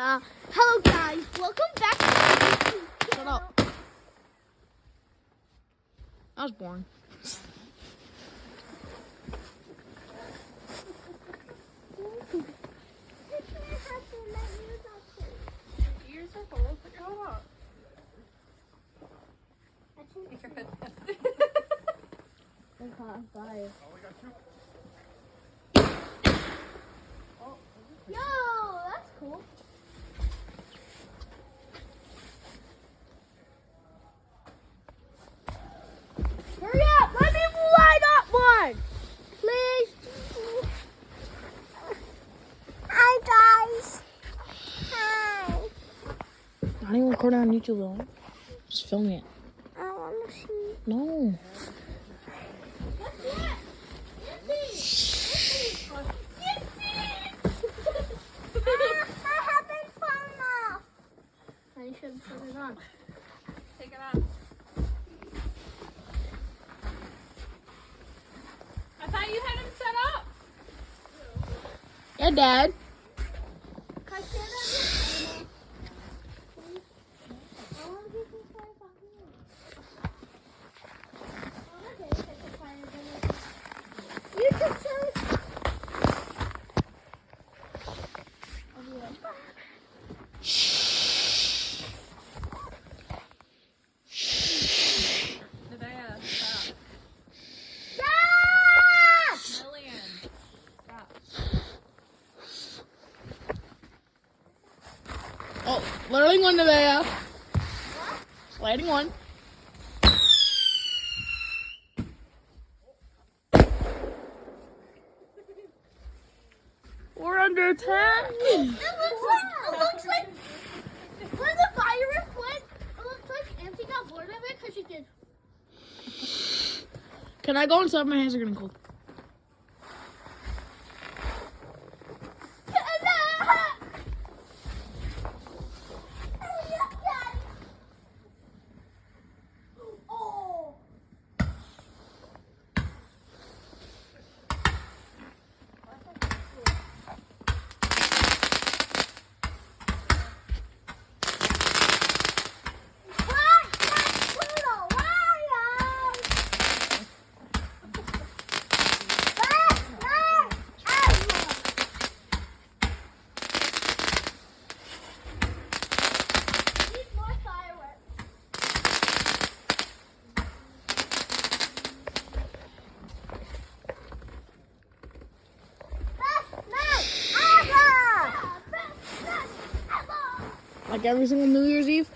Hello guys, welcome back to my YouTube Shut channel. up. That was boring. Your ears are full. Put your head up. Take your head down. Bye. Yo, that's cool. Hurry up! Let me light up one! Please. Hi guys. Hi. Not even recording on YouTube though. Just filming it. I want to see. No. What's that? I'm having fun now. I should put it on. Take it off. I thought you had him set up. Yeah, Dad. Can I stand on this? I want to get this fire fucking in. Okay, take the fire then. You can show it. I'll be right back. Nevaeh, stop. Stop! Lillian, stop. Oh, lighting one, Nevaeh. Lighting one. We're under attack. It looks like when the virus went, it looks like Auntie got bored of it because she did. Can I go inside? My hands are getting cold. Oh. Like every single New Year's Eve.